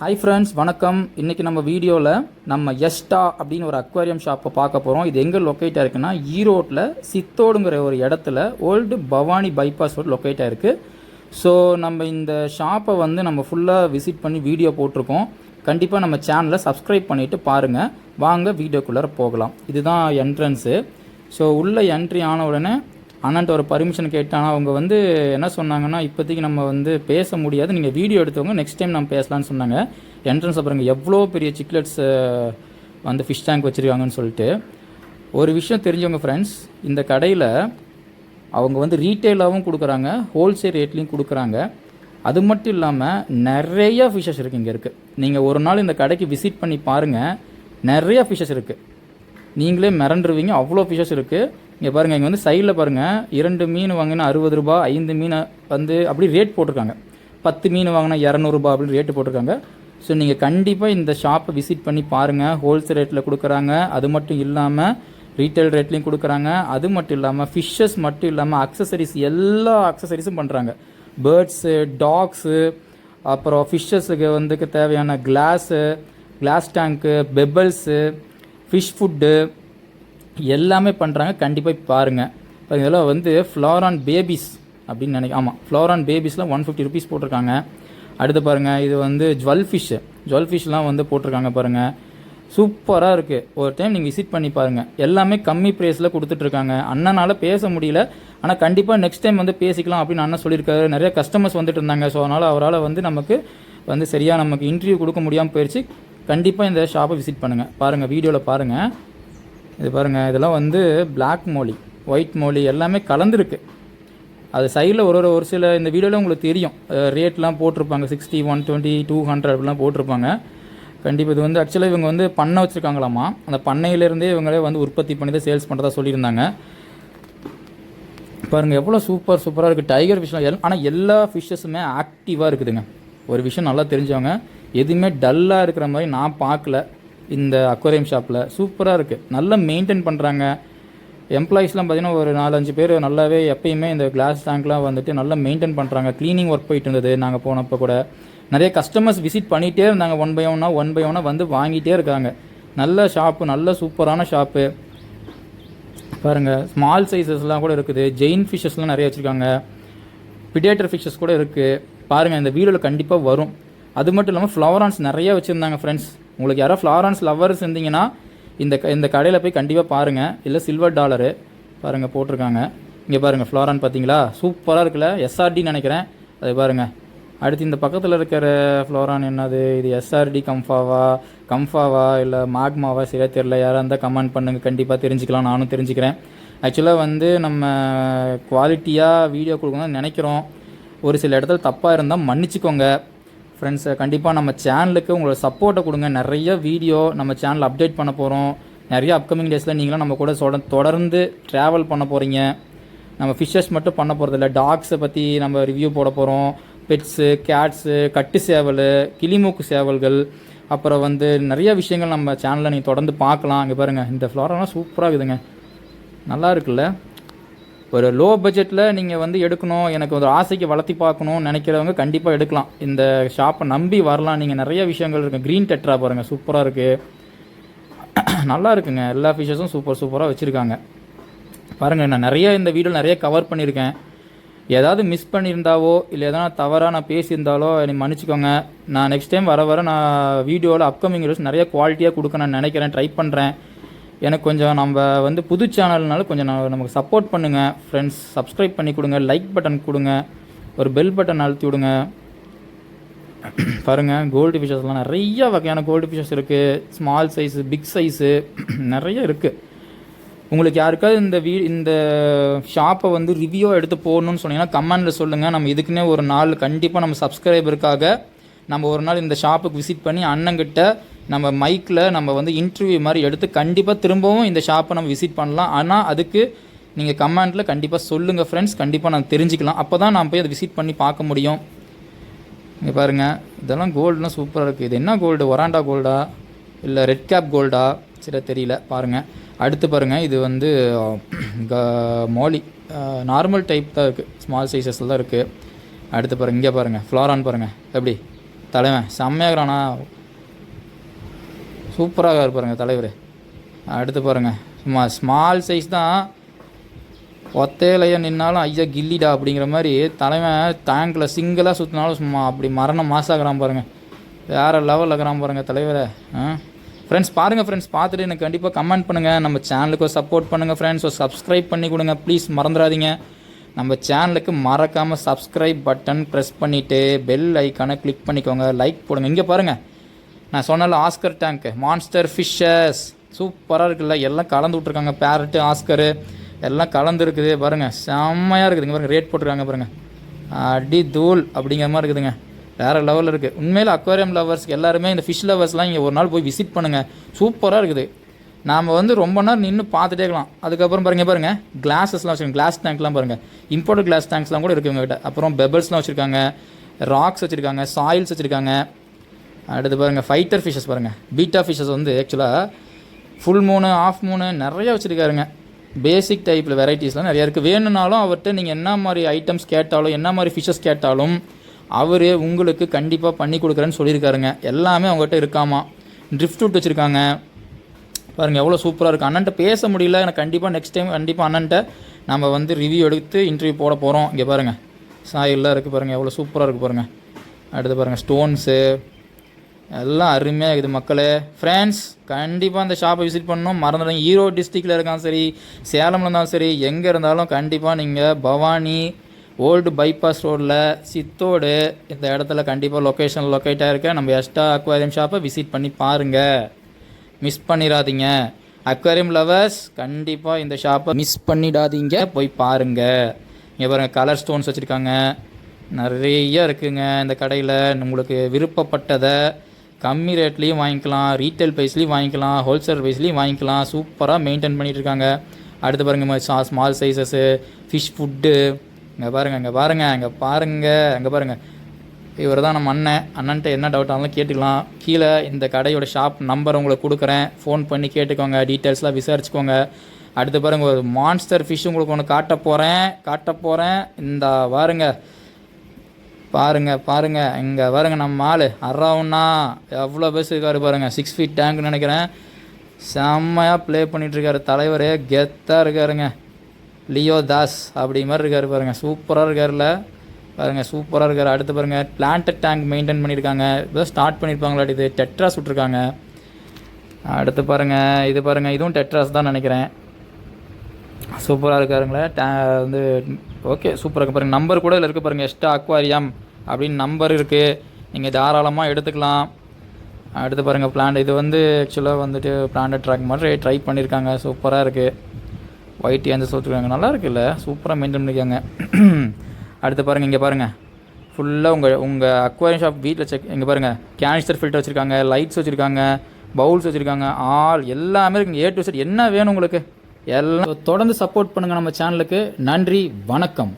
Hi friends, வணக்கம். இன்றைக்கி நம்ம வீடியோவில் நம்ம எஸ்டா அப்படின்னு ஒரு அக்வாரியம் ஷாப்பை பார்க்க போகிறோம். இது எங்கே லொக்கேட் ஆயிருக்குன்னா ஈரோட்டில் சித்தோடுங்கிற ஒரு இடத்துல old Bhavani bypass road locate ஆயிருக்கு. ஸோ நம்ம இந்த ஷாப்பை வந்து நம்ம ஃபுல்லாக விசிட் பண்ணி வீடியோ போட்டிருக்கோம். கண்டிப்பாக நம்ம சேனலை சப்ஸ்கிரைப் பண்ணிவிட்டு பாருங்கள். வாங்க வீடியோக்குள்ளே போகலாம். இதுதான் என்ட்ரன்ஸு. ஸோ உள்ளே என்ட்ரி ஆன உடனே அண்ணன்ட்ட ஒரு பர்மிஷன் கேட்டானா அவங்க வந்து என்ன சொன்னாங்கன்னா, இப்போதைக்கு நம்ம வந்து பேச முடியாது, நீங்கள் வீடியோ எடுத்தவங்க நெக்ஸ்ட் டைம் நம்ம பேசலான்னு சொன்னாங்க. என்ட்ரன்ஸ் அப்புறம் எவ்வளோ பெரிய சிக்லெட்ஸ் வந்து ஃபிஷ் டேங்க் வச்சுருக்காங்கன்னு சொல்லிட்டு ஒரு விஷயம் தெரிஞ்சவங்க ஃப்ரெண்ட்ஸ், இந்த கடையில் அவங்க வந்து ரீட்டெயிலாகவும் கொடுக்குறாங்க, ஹோல்சேல் ரேட்லேயும் கொடுக்குறாங்க. அது மட்டும் இல்லாமல் நிறைய ஃபிஷ்ஷஸ் இருக்குது இங்கே இருக்குது. நீங்கள் ஒரு நாள் இந்த கடைக்கு விசிட் பண்ணி பாருங்கள், நிறைய ஃபிஷ்ஷஸ் இருக்குது. நீங்களே மிரண்டுருவீங்க, அவ்வளோ ஃபிஷ்ஷஸ் இருக்குது. இங்கே பாருங்கள், இங்கே வந்து சைடில் பாருங்கள், 2 மீன் வாங்கினா 60 ரூபா, 5 மீனை வந்து அப்படி ரேட் போட்டிருக்காங்க. 10 மீன் வாங்கினா 200 ரூபா அப்படின்னு ரேட்டு போட்டிருக்காங்க. ஸோ நீங்கள் கண்டிப்பாக இந்த ஷாப்பை விசிட் பண்ணி பாருங்கள். ஹோல்சேல் ரேட்டில் கொடுக்குறாங்க, அது மட்டும் இல்லாமல் ரீட்டைல் ரேட்லேயும் கொடுக்குறாங்க. அது மட்டும் இல்லாமல் ஃபிஷ்ஷஸ் மட்டும் இல்லாமல் அக்சசரிஸ், எல்லா அக்சசரிஸும் பண்ணுறாங்க. பேர்ட்ஸு, டாக்ஸு, அப்புறம் ஃபிஷ்ஷஸுக்கு வந்து தேவையான கிளாஸ் டேங்க்கு, பெபிள்ஸு, ஃபிஷ் ஃபுட்டு எல்லாமே பண்ணுறாங்க. கண்டிப்பாக பாருங்கள். இதெல்லாம் வந்து ஃப்ளோரான் பேபிஸ் அப்படின்னு ஆமாம், ஃப்ளோரான் பேபிஸ்லாம் 150 ருபீஸ் போட்டிருக்காங்க. அடுத்து பாருங்கள், இது வந்து ஜுவல் ஃபிஷ்லாம் வந்து போட்டிருக்காங்க பாருங்கள். சூப்பராக இருக்குது. ஒரு டைம் நீங்கள் விசிட் பண்ணி பாருங்கள். எல்லாமே கம்மி ப்ரைஸில் கொடுத்துட்ருக்காங்க. அண்ணனால் பேச முடியல, ஆனால் கண்டிப்பாக நெக்ஸ்ட் டைம் வந்து பேசிக்கலாம் அப்படின்னு அண்ணன் சொல்லியிருக்காரு. நிறைய கஸ்டமர்ஸ் வந்துட்டு இருந்தாங்க. ஸோ அதனால் அவரால் வந்து நமக்கு வந்து சரியாக நமக்கு இன்டர்வியூ கொடுக்க முடியாமல் போயிடுச்சு. கண்டிப்பாக இந்த ஷாப்பை விசிட் பண்ணுங்கள். பாருங்கள், வீடியோவில் பாருங்கள். இது பாருங்கள், இதெல்லாம் வந்து பிளாக் மோலி, ஒயிட் மோலி எல்லாமே கலந்துருக்கு. அது சைடில் ஒரு சில இந்த வீடியோவில் உங்களுக்கு தெரியும், ரேட்லாம் போட்டிருப்பாங்க. 60, 120, 200 அப்படிலாம் போட்டிருப்பாங்க. கண்டிப்பாக இது வந்து ஆக்சுவலாக இவங்க வந்து பண்ணை வச்சுருக்காங்களாமா. அந்த பண்ணையிலேருந்தே இவங்களே வந்து உற்பத்தி பண்ணி தான் சேல்ஸ் பண்ணுறதா சொல்லியிருந்தாங்க. பாருங்கள் எவ்வளோ சூப்பராக இருக்குது. டைகர் ஃபிஷ்லாம் ஆனால் எல்லா ஃபிஷ்ஷஸுமே ஆக்டிவாக இருக்குதுங்க. ஒரு விஷயம் நல்லா தெரிஞ்சவங்க, எதுவுமே டல்லாக இருக்கிற மாதிரி நான் பார்க்கல. இந்த அக்வாரியம் ஷாப்பில் சூப்பராக இருக்குது, நல்லா மெயின்டைன் பண்ணுறாங்க. எம்ப்ளாயீஸ்லாம் பார்த்திங்கன்னா ஒரு 4-5 பேர் நல்லாவே எப்பயுமே இந்த கிளாஸ் டேங்க்லாம் வந்துட்டு நல்லா மெயின்டைன் பண்ணுறாங்க. க்ளீனிங் ஒர்க் போயிட்டு இருந்தது. நாங்கள் போனப்போ கூட நிறைய கஸ்டமர்ஸ் விசிட் பண்ணிகிட்டே இருந்தாங்க. ஒன் பை ஒன்னாக வந்து வாங்கிட்டே இருக்காங்க. நல்ல ஷாப்பு, நல்ல சூப்பரான ஷாப்பு. பாருங்கள், ஸ்மால் சைஸஸ்லாம் கூட இருக்குது. ஜெயின் ஃபிஷ்ஷஸ்லாம் நிறைய வச்சுருக்காங்க. பிடேட்டர் ஃபிஷ்ஷஸ் கூட இருக்குது. பாருங்கள், இந்த வீடியோவில் கண்டிப்பாக வரும். அது மட்டும் இல்லாமல் ஃப்ளவரான்ஸ் நிறைய வச்சுருந்தாங்க ஃப்ரெண்ட்ஸ். உங்களுக்கு யாரோ ஃப்ளவரான்ஸ் லவ்வர்ஸ் இருந்தீங்கன்னா இந்த கடையில் போய் கண்டிப்பாக பாருங்கள். இல்லை சில்வர் டாலரு பாருங்கள் போட்டிருக்காங்க. இங்கே பாருங்கள், ஃப்ளவரான் பார்த்தீங்களா, சூப்பராக இருக்குல்ல. எஸ்ஆர்டி நினைக்கிறேன், அது பாருங்கள். அடுத்து இந்த பக்கத்தில் இருக்கிற ஃப்ளோரான் என்னது, இது எஸ்ஆர்டி கம்ஃபாவா இல்லை மாக்மாவா சரியாக தெரில. யாராக இருந்தால் கமெண்ட் பண்ணுங்கள், கண்டிப்பாக தெரிஞ்சுக்கலாம், நானும் தெரிஞ்சுக்கிறேன். ஆக்சுவலாக வந்து நம்ம குவாலிட்டியாக வீடியோ கொடுக்கணும்னு நினைக்கிறோம். ஒரு சில இடத்துல தப்பாக இருந்தால் மன்னிச்சிக்கோங்க ஃப்ரெண்ட்ஸை. கண்டிப்பாக நம்ம சேனலுக்கு உங்களோட சப்போர்ட்டை கொடுங்க. நிறைய வீடியோ நம்ம சேனலில் அப்டேட் பண்ண போகிறோம். நிறைய அப்கமிங் டேஸில் நீங்களும் நம்ம கூட தொடர்ந்து ட்ராவல் பண்ண போகிறீங்க. நம்ம ஃபிஷ்ஷஸ் மட்டும் பண்ண போகிறதில்ல, டாக்ஸை பற்றி நம்ம ரிவ்யூ போட போகிறோம். பெட்ஸு, கேட்ஸு, கட்டு சேவல், கிளிமூக்கு சேவல்கள், அப்புறம் வந்து நிறைய விஷயங்கள் நம்ம சேனலில் நீங்கள் தொடர்ந்து பார்க்கலாம். இங்கே பாருங்கள், இந்த ஃப்ளோரெல்லாம் சூப்பராக இருக்குதுங்க, நல்லா இருக்குல்ல. ஒரு லோ பட்ஜெட்டில் நீங்கள் வந்து எடுக்கணும், எனக்கு ஒரு ஆசைக்கு வளர்த்தி பார்க்கணும்னு நினைக்கிறவங்க கண்டிப்பாக எடுக்கலாம். இந்த ஷாப்பை நம்பி வரலாம். நீங்கள் நிறைய விஷயங்கள் இருக்குது. க்ரீன் டெட்ரா பாருங்கள், சூப்பராக இருக்குது, நல்லா இருக்குங்க. எல்லா ஃபிஷ்ஷஸும் சூப்பராக வச்சுருக்காங்க. பாருங்கள், நான் நிறைய இந்த வீடியோவில் நிறைய கவர் பண்ணியிருக்கேன். ஏதாவது மிஸ் பண்ணியிருந்தாவோ இல்லை எதனா தவறாக நான் பேசியிருந்தாலோ எனக்கு மன்னிச்சிக்கோங்க. நான் நெக்ஸ்ட் டைம் வர நான் வீடியோவில் அப்கமிங் வீடியோஸ் நிறைய குவாலிட்டியாக கொடுக்க நான் நினைக்கிறேன், ட்ரை பண்ணுறேன். எனக்கு கொஞ்சம் நம்ம வந்து புது சேனல்னால கொஞ்சம் நமக்கு சப்போர்ட் பண்ணுங்கள் ஃப்ரெண்ட்ஸ். சப்ஸ்கிரைப் பண்ணி கொடுங்க, லைக் பட்டன் கொடுங்க, ஒரு பெல் பட்டன் அழுத்தி விடுங்க. பாருங்கள், கோல்டு ஃபிஷ்ஷஸ்லாம் நிறைய வகையான கோல்டு ஃபிஷ்ஷஸ் இருக்குது. ஸ்மால் சைஸு, பிக் சைஸு நிறைய இருக்குது. உங்களுக்கு யாருக்காவது இந்த ஷாப்பை வந்து ரிவ்யூ எடுத்து போடணும்னு சொன்னீங்கன்னா கமெண்டில் சொல்லுங்கள். நம்ம இதுக்குன்னே ஒரு நாள் கண்டிப்பாக நம்ம சப்ஸ்கிரைபருக்காக நம்ம ஒரு நாள் இந்த ஷாப்புக்கு விசிட் பண்ணி அண்ணங்கிட்ட நம்ம மைக்கில் நம்ம வந்து இன்டர்வியூ மாதிரி எடுத்து கண்டிப்பாக திரும்பவும் இந்த ஷாப்பை நம்ம விசிட் பண்ணலாம். ஆனால் அதுக்கு நீங்கள் கமெண்ட்டில் கண்டிப்பாக சொல்லுங்கள் ஃப்ரெண்ட்ஸ், கண்டிப்பாக நான் தெரிஞ்சுக்கலாம். அப்போ தான் நான் போய் அதை விசிட் பண்ணி பார்க்க முடியும். இங்கே பாருங்கள், இதெல்லாம் கோல்டுலாம் சூப்பராக இருக்குது. இது என்ன கோல்டு, ஒராண்டா கோல்டா இல்லை ரெட் கேப் கோல்டா சரி தெரியல. பாருங்கள், அடுத்து பாருங்கள், இது வந்து மோலி நார்மல் டைப் தான் இருக்குது, ஸ்மால் சைஸஸில் தான் இருக்குது. அடுத்து பாருங்கள், இங்கே பாருங்கள் ஃப்ளோரான் பாருங்கள் எப்படி தலைவன் செம்மையாகிறானா, சூப்பராக இருப்பாருங்க தலைவர். அடுத்து பாருங்கள், சும்மா ஸ்மால் சைஸ் தான், ஒத்தையிலையே நின்னாலும் ஐயா கில்லிடா அப்படிங்கிற மாதிரி தலைவன் டேங்கில் சிங்கிளாக சுற்றினாலும் சும்மா அப்படி மரணம் மாசாகிறான் பாருங்கள். வேறு லெவலில் இருக்கிறான் பாருங்கள் தலைவரை. ஃப்ரெண்ட்ஸ் பாருங்கள் ஃப்ரெண்ட்ஸ், பார்த்துட்டு எனக்கு கண்டிப்பாக கமெண்ட் பண்ணுங்கள். நம்ம சேனலுக்கு சப்போர்ட் பண்ணுங்கள் ஃப்ரெண்ட்ஸ். சப்ஸ்கிரைப் பண்ணி கொடுங்க ப்ளீஸ், மறந்துடாதீங்க. நம்ம சேனலுக்கு மறக்காமல் சப்ஸ்கிரைப் பட்டன் ப்ரெஸ் பண்ணிவிட்டு பெல் ஐக்கானை கிளிக் பண்ணிக்கோங்க, லைக் போடுங்க. இங்கே பாருங்கள், நான் சொன்னால ஆஸ்கர் டேங்க்கு, மான்ஸ்டர் ஃபிஷ்ஷஸ் சூப்பராக இருக்குல்ல, எல்லாம் கலந்து விட்ருக்காங்க. பேரட்டு ஆஸ்கரு எல்லாம் கலந்துருக்குது பாருங்கள், செம்மையாக இருக்குதுங்க பாருங்கள். ரேட் போட்டிருக்காங்க பாருங்கள், அடி தூள் அப்படிங்கிற மாதிரி இருக்குதுங்க. வேறு லெவலில் இருக்குது. உண்மையில் அக்வாரியம் லவர்ஸ்க்கு எல்லாருமே, இந்த ஃபிஷ் லவர்ஸ்லாம் இங்கே ஒரு நாள் போய் விசிட் பண்ணுங்கள், சூப்பராக இருக்குது. நாம் வந்து ரொம்ப நேரம் நின்று பார்த்துட்டே இருக்கலாம். அதுக்கப்புறம் பாருங்கள் கிளாஸஸ்லாம் வச்சுருக்காங்க, கிளாஸ் டேங்க்லாம் பாருங்கள், இம்போர்ட்டட் கிளாஸ் டேங்க்ஸ்லாம் கூட இருக்குது இவங்ககிட்ட. அப்புறம் பெபிள்ஸ்லாம் வச்சுருக்காங்க, ராக்ஸ் வச்சுருக்காங்க, சாயில்ஸ் வச்சுருக்காங்க. அடுத்து பாருங்கள் ஃபைட்டர் ஃபிஷ்ஷஸ் பாருங்கள், பீட்டா ஃபிஷ்ஷஸ் வந்து ஆக்சுவலாக ஃபுல் மூணு ஆஃப் மூணு நிறையா வச்சுருக்காருங்க. பேசிக் டைப்பில் வெரைட்டிஸ்லாம் நிறையா இருக்குது. வேணும்னாலும் அவர்கிட்ட நீங்கள் என்ன மாதிரி ஐட்டம்ஸ் கேட்டாலும், என்ன மாதிரி ஃபிஷ்ஷஸ் கேட்டாலும் அவர் உங்களுக்கு கண்டிப்பாக பண்ணி கொடுக்குறேன்னு சொல்லியிருக்காருங்க. எல்லாமே அவங்ககிட்ட இருக்காமா. ட்ரிஃப்ட் விட்டு வச்சுருக்காங்க பாருங்கள், எவ்வளோ சூப்பராக இருக்குது. அண்ணன்ட்ட பேச முடியல, எனக்கு கண்டிப்பாக நெக்ஸ்ட் டைம் கண்டிப்பாக அண்ணன்ட்ட நம்ம வந்து ரிவ்யூ எடுத்து இன்டர்வியூ போட போகிறோம். இங்கே பாருங்கள் சாயில்லாம் இருக்குது பாருங்கள், எவ்வளோ சூப்பராக இருக்குது பாருங்கள். அடுத்து பாருங்கள் ஸ்டோன்ஸு எல்லாம் அருமையாக இருக்குது மக்களே. ஃப்ரெண்ட்ஸ் கண்டிப்பாக அந்த ஷாப்பை விசிட் பண்ணணும், மறந்துடுங்க. ஈரோடு டிஸ்ட்ரிக்டில் இருக்காலும் சரி, சேலமில் இருந்தாலும் சரி, எங்கே இருந்தாலும் கண்டிப்பாக நீங்கள் பவானி ஓல்டு பைபாஸ் ரோடில் சித்தோடு இந்த இடத்துல கண்டிப்பாக லொக்கேட் ஆகிருக்க நம்ம எஸ்டா அக்வாரியம் ஷாப்பை விசிட் பண்ணி பாருங்கள், மிஸ் பண்ணிடாதீங்க. அக்வாரியம் லவர்ஸ் கண்டிப்பாக இந்த ஷாப்பை மிஸ் பண்ணிடாதீங்க, போய் பாருங்கள். இங்கே பாருங்கள் கலர் ஸ்டோன்ஸ் வச்சுருக்காங்க, நிறைய இருக்குங்க இந்த கடையில். உங்களுக்கு விருப்பப்பட்டதை கம்மி ரேட்லேயும் வாங்கிக்கலாம், ரீட்டைல் ப்ரைஸ்லேயும் வாங்கிக்கலாம், ஹோல்சேல் ப்ரைஸ்லேயும் வாங்கிக்கலாம். சூப்பராக மெயின்டைன் பண்ணிகிட்ருக்காங்க. அடுத்து பாருங்கள் ஸ்மால் சைஸஸ்ஸு, ஃபிஷ் ஃபுட்டு. இங்கே பாருங்கள். இவர் தான் நம்ம அண்ணன்ட்ட என்ன டவுட் ஆனாலும் கேட்டுக்கலாம். கீழே இந்த கடையோட ஷாப் நம்பர் உங்களுக்கு கொடுக்குறேன், ஃபோன் பண்ணி கேட்டுக்கோங்க, டீட்டெயில்ஸ்லாம் விசாரிச்சுக்கோங்க. அடுத்து பாருங்கள் ஒரு மான்ஸ்டர் ஃபிஷ் உங்களுக்கு ஒன்று காட்ட போகிறேன். இந்த பாருங்கள் இங்கே பாருங்கள், நம்ம ஆள் அரவுன்னா எவ்வளோ பேச இருக்காரு பாருங்கள். 6 feet டேங்க்னு நினைக்கிறேன். செம்மையாக ப்ளே பண்ணிகிட்ருக்காரு தலைவரே, கெத்தாக இருக்காருங்க. லியோ தாஸ் அப்படி மாதிரி இருக்கார் பாருங்கள், சூப்பராக இருக்கார்ல பாருங்கள், சூப்பராக இருக்கார். அடுத்து பாருங்கள் பிளான்டட் டேங்க் மெயின்டைன் பண்ணியிருக்காங்க, இப்போ ஸ்டார்ட் பண்ணியிருப்பாங்களா, இது டெட்ராஸ் விட்ருக்காங்க. அடுத்து பாருங்கள் இது பாருங்கள், இதுவும் டெட்ராஸ் தான் நினைக்கிறேன். சூப்பராக இருக்காருங்களே வந்து ஓகே சூப்பராக இருக்குது பாருங்கள். நம்பர் கூட இதில் இருக்குது பாருங்கள், எஸ்டா அக்வாரியம் அப்படின்னு நம்பர் இருக்குது, நீங்கள் தாராளமாக எடுத்துக்கலாம். அடுத்து பாருங்கள் பிளான்ட், இது வந்து ஆக்சுவலாக வந்துட்டு பிளான்டட் ட்ராக் மாதிரி ட்ரை பண்ணியிருக்காங்க, சூப்பராக இருக்குது. ஒயிட் ஏஞ்சல்ஸ் வச்சுருக்காங்க, நல்லா இருக்குல்ல, சூப்பராக மெயின்டைன் பண்ணியிருக்காங்க. அடுத்து பாருங்கள், இங்கே பாருங்கள் ஃபுல்லாக உங்கள் அக்வாரியம் ஷாப் வீட்டில் இங்கே பாருங்கள் கேனிஸ்டர் ஃபில்டர் வச்சுருக்காங்க, லைட்ஸ் வச்சுருக்காங்க, பவுல்ஸ் வச்சுருக்காங்க, எல்லாமே இருக்குங்க. A to Z என்ன வேணும் உங்களுக்கு எல்லாம். தொடர்ந்து சப்போர்ட் பண்ணுங்கள் நம்ம சேனலுக்கு. நன்றி, வணக்கம்.